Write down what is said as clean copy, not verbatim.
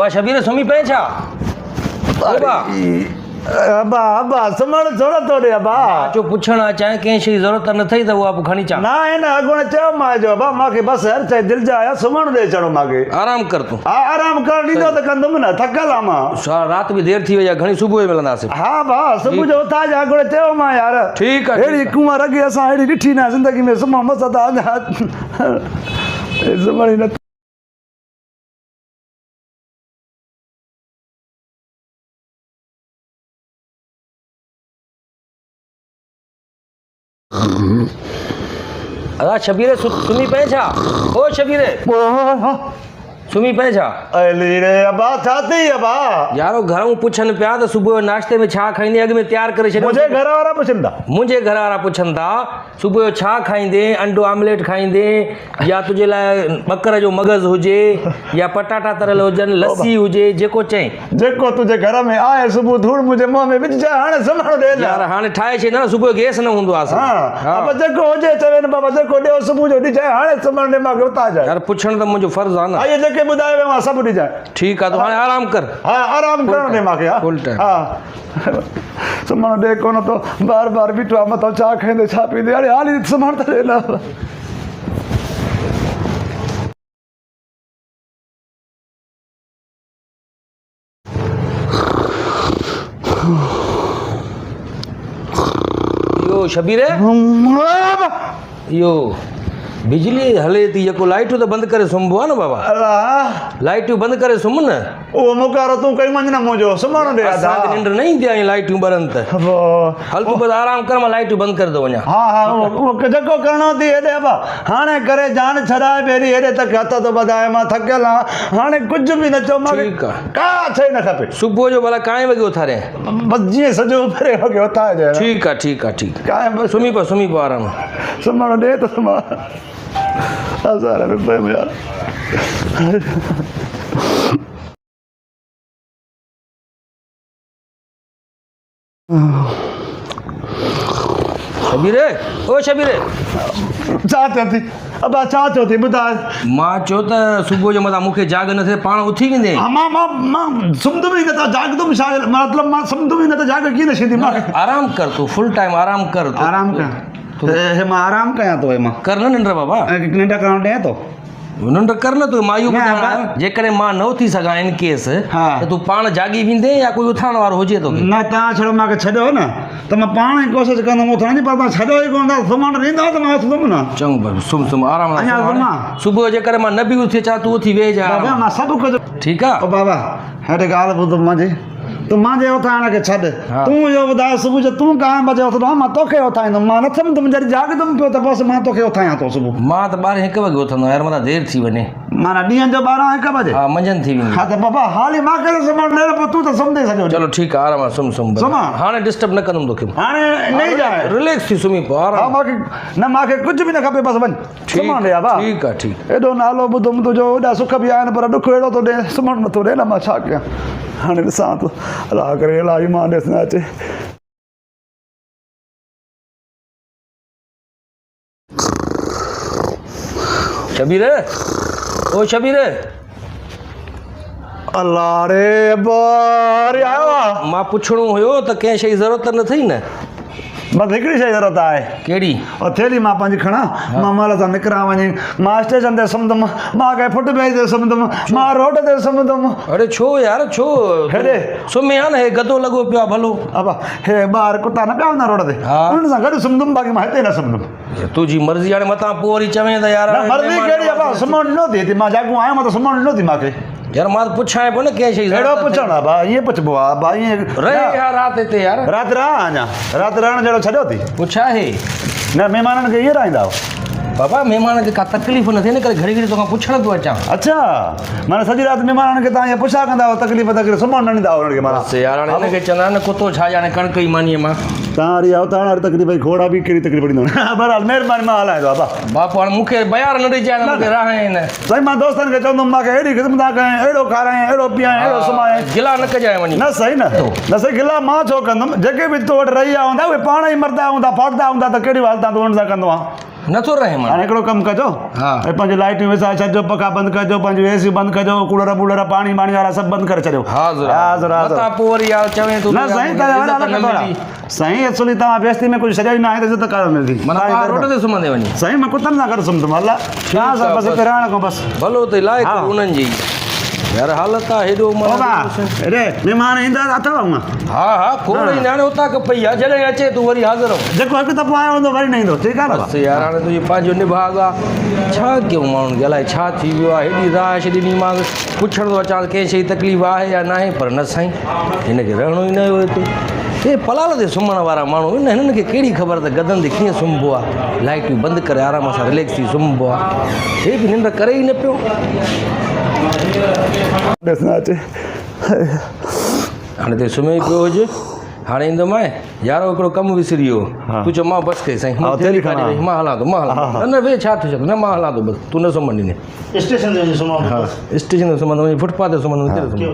अबा शबीर सुम्ही पए छा? अबा अबा सुम्हण थोरो थो ॾे अबा जो पुछण अचां कंहिं शइ जी ज़रूरत न अथई त उहा पोइ खणी अचां। ना हिन अॻुणे चयो मां जो अबा मूंखे बसि हर शइ दिलि जा आया सुम्हण ॾे छॾो मूंखे। आराम कर तूं। हा आराम करणु ॾींदो त कंदुमि न, थकियल आहियां मां। राति बि देरि थी वई आहे, घणी सुबुह जो मिलंदासीं। हा भाउ सुबुह जो उथां जा अॻुणे चयो मां यार। ठीकु आहे अहिड़ी कुंवर अॻे असां अहिड़ी ॾिठी न ज़िंदगी में सुम्हूं मस त अञा सुम्हण ई न। अदा शबीर सुम्ही पए छा? ओ शबीर सुम्ही पए छा? अली रे अबा छा थी अबा? यारो घरों पुछनि पिया त सुबुह जो नाश्ते में छा खाईंदे, अॻु में तयारु करे छॾियो। मुंहिंजे घर वारा पुछनि था। मुंहिंजे घर वारा पुछनि था सुबुह जो छा खाईंदे, अंडो आमलेट खाईंदे या तुंहिंजे लाइ ॿकर जो मगज़ हुजे या पटाटा तरियल हुजनि, लस्सी हुजे, जेको चई। जेको तुंहिंजे घर में आहे सुबुह धूड़ मुंहिंजे मुंहं में विझ हाणे सुम्हण ॾे न। यार हाणे ठाहे छॾ न, सुबुह जो गैस न हूंदो आहे। हा अब जेको हुजे चवे न बाबा जेको ॾियो सुबुह जो ॾिजाए, हाणे सुम्हण ॾे मूंखे उतां जाए। यार पुछण त मुंहिंजो फर्ज़ आहे न। हा जेके ॿुधाए वियो आहे सभु ॾिजाए। ठीकु आहे, तूं हाणे आराम कर। हा आराम करणु ॾे मूंखे। हा फुल टाइम। हा सुम्हण ॾे कोन थो, बार बार बीठो आहे मथां छा खाईंदे छा पींदे, हाणे हाली सुम्हण त ॾे न। इहो शबीर इहो बिजली हले थी, जेको लाइटूं त बंदि करे सुम्हबो आहे न बाबा। अलाह लाइटूं बंदि करे सुम्ह न। उहो मुकारो तूं कई वञ न मुंहिंजो सुम्हण ॾे। असांखे निंड न ईंदी आहे लाइटूं ॿरनि त। हल तूं बसि आराम कर, मां लाइटूं बंदि करे थो वञा। हा हा उहो जेको करिणो थी हेॾे अबा हाणे करे जान छॾाए पहिरीं हेॾे तक हथ थो वधाए, मां थकियल आहियां हाणे कुझु बि न चओ मूंखे। ठीकु आहे। का शइ न खपे। सुबुह जो भला काएं वॻे उथारे? बसि जीअं सॼो भरे वॻे उथारे जाए। ठीकु आहे ठीकु आहे ठीकु काएं आहे। सुम्ही पओ आराम। सुम्हण ॾे त सुम्हां। हज़ार रुपए में यार। शबीर ओ शबीर छा थियो थी अबा, छा थियो थी ॿुधाए। मां चयो त सुबुह जो मथां मूंखे जाग न थिए, पाण उथी वेंदे। मां सुम्हंदुमि ई न त जागदुमि छा मतिलबु, मां सुम्हंदुमि ई न त जाग कीअं न थींदी मूंखे। आराम कर तूं, फुल टाइम आराम कर। आराम कयां मां आराम कयां थो मां कर न निंड बाबा। निंड करणु ॾियां थो निंड कर न तूं। मां इहो ॿुधायां जेकॾहिं मां न उथी सघां इन केस त तूं पाण जागी वेंदे या कोई उथारण वारो हुजे तोखे? न तव्हां छड़ो मूंखे छॾियो न त मां पाण ई कोशिशि कंदुमि उथण जी, पर तव्हां छॾियो ई कोन था, सुम्हण ॾींदव त मां उथंदुमि न। चङो भाई सुम्ह आराम अञा सुम्हां। सुबुह जो जेकॾहिं मां न बि उथी अचां तूं उथी वेह जा। मां सभु कुझु ठीकु आहे। बाबा हेॾे ॻाल्हि ॿुध मुंहिंजी, तूं मुंहिंजे उथाइण खे छॾ। तूं इहो ॿुधाए सुबुह जो तूं काएं बजे उथंदो आहे, मां तोखे उथाईंदुमि। मां न सम्झंदुमि जॾहिं जागदुमि पियो त बसि मां तोखे उथायां थो सुबुह। मां त 12-1 वॻे उथंदो यार, मथां देरि थी वञे। माना ॾींहं जो 12-1 बजे? हा मंझंदि थी वेंदी। हा त बाबा हाली मूंखे त सुम्हण ॾे न, पोइ तूं त सुम्ही सॼो। चलो ठीकु आहे, आराम सुम्ह। हाणे डिस्टर्ब न कंदुमि तोखे। हाणे न जाए, रिलैक्स थी सुम्ही पओ हा आराम। मूंखे कुझु बि न खपे, बसि वञ सुम्हण ॾे बाबा। ठीकु आहे ठीकु। एॾो नालो ॿुधुमि तुंहिंजो, हेॾा सुख बि आहिनि पर ॾुख अहिड़ो थो ॾे, सुम्हण नथो ॾे न। मां छा कयां हाणे, ॾिसां थो अलाह करे इलाही मां ॾिस न अचे। शबीर ओ शबीर अल्लाह रे अरे आयो आहे। मां पुछणो हुयो त कंहिं शइ जी ज़रूरत न अथई न? बसि हिकिड़ी शइ ज़रूरत आहे। कहिड़ी? और थेली मां पंहिंजी खणा, मां महिल सां निकिरां वञी, मां स्टेशन ते सुम्हंदुमि, मां कंहिं फुटब्रिज ते सुम्हंदुमि, मां रोड ते सुम्हंदुमि। अरे छो यार छो? हेॾे सुम्ही आहे न, हे गदो लॻो पियो आहे भलो। अबा हे ॿार कुता न पिया हूंदा रोड ते, उन्हनि सां गॾु सुम्हंदुमि, बाक़ी मां हिते न सुम्हंदुमि। तुंहिंजी मर्ज़ी। हाणे मथां पोइ वरी चवें त यार मर्ज़ी कहिड़ी अबा, सुम्हण ॾिनो थी मां जाॻूं आहियां, मां त सुम्हण ॾिनो थी मूंखे। यार मां त पुछां पियो न कंहिं शइ अहिड़ो पुछण आहे भाउ, ईअं पुछिबो आहे भाउ, ईअं रहे यार राति हिते यार। राति रहां अञा, राति रहण जहिड़ो छॾियो थी? पुछा हे न महिमाननि खे ईअं रहंदा आहियो? बाबा महिमान खे का तकलीफ़ न थिए न करे घड़ी घड़ी तोखां पुछण पियो अचां। अच्छा माना सॼी राति महिमाननि खे तव्हां ईअं पुछा कंदा आहियो, तकलीफ़ तकलीफ़ सुम्हण न ॾींदा आहियो उन्हनि खे? माना यार हाणे हिनखे चवंदा आहिनि कुतो छा ॼाणे कणिक ई मानीअ मां। तव्हां वरी आयो, तव्हां वारी तकलीफ़ भई घोड़ा बि कहिड़ी तकलीफ़ ॾींदो। बहरहाल महिरबानी, मां हलाईंदो आहे बाबा। बापू हाणे मूंखे बयार न ॾिजाए, मूंखे राहे न। साईं मां दोस्तनि खे चवंदुमि मूंखे अहिड़ी ख़िदमत कयां, अहिड़ो खारायां, अहिड़ो पीआं, अहिड़ो सुम्हायां। गिला न कजाए वञी। न सही न सही, गिला मां छो कंदुमि? जेके बि तो वटि रही हूंदा उहे पाण ई मरदा हूंदा, फाटदा हूंदा त कहिड़ी हालत तूं हुन सां कंदो आहे? नथो रहे माण्हू हाणे हिकिड़ो कमु कजो हा। ऐं पंहिंजी लाइटियूं विसाए छॾिजो पखा बंदि कजो पंहिंजूं एसी बंदि कजो कूलर वूलर पाणी वाणी वारा सभु बंदि करे छॾियो हाज़ुर हाज़ुर हाज़ुर मता पोइ वरी यार चवें तूं न साईं तव्हां हाणे अलॻि कंदो साईं एक्चुअली तव्हां बेस्ती में कुझु शइ न आहे त इज़त कान मिलंदी माना पाण रोड ते सुम्हंदे वञी साईं मां कुतनि सां गॾु सुम्हंदुमि अलाह छा आहे, सां बसि बसि। हिते रहण खां बसि भलो त इलाही हा। उन्हनि जी यार हालत आहे हेॾो बाबा माना हेॾे महिमान ईंदा अथव हूअं हा हा खोड़ ईंदा हाणे उतां खां पई आहे जॾहिं अचे तूं वरी हाज़िर हो जेको हिकु दफ़ो आयो हूंदो वरी न ईंदो ठीकु आहे न बसि यार हाणे तुंहिंजो पंहिंजो निभाग आहे छा कयूं माण्हुनि खे अलाए छा थी वियो आहे हेॾी राश ॾिनी मां पुछण थो अचां कंहिं शइ तकलीफ़ आहे या न आहे पर न साईं हिनखे रहणो ई न हुयो हिते हे पलाल ते सुम्हण वारा माण्हू आहिनि न हिननि खे कहिड़ी ख़बर त गदनि ते कीअं सुम्हिबो आहे लाइटियूं बंदि करे आराम सां रिलैक्स थी सुम्हिबो आहे हे बि निंड करे ई न पियो ॾिस न अचे हाणे त सुम्ही पियो हुजे हाणे ईंदोमांइ यारो हिकिड़ो कमु विसरी वियो हा। तूं चओ मां बसि कई साईं हा, थैली खणा। मां हलां थो हा, हा। न वे छा थियो न मां हलां थो बसि तूं न सुम्हंदी स्टेशन ते वञी सुम्हूं हा स्टेशन ते सुम्हंदो फुटपाथ ते सुम्हंदो हिते सुम्हंदो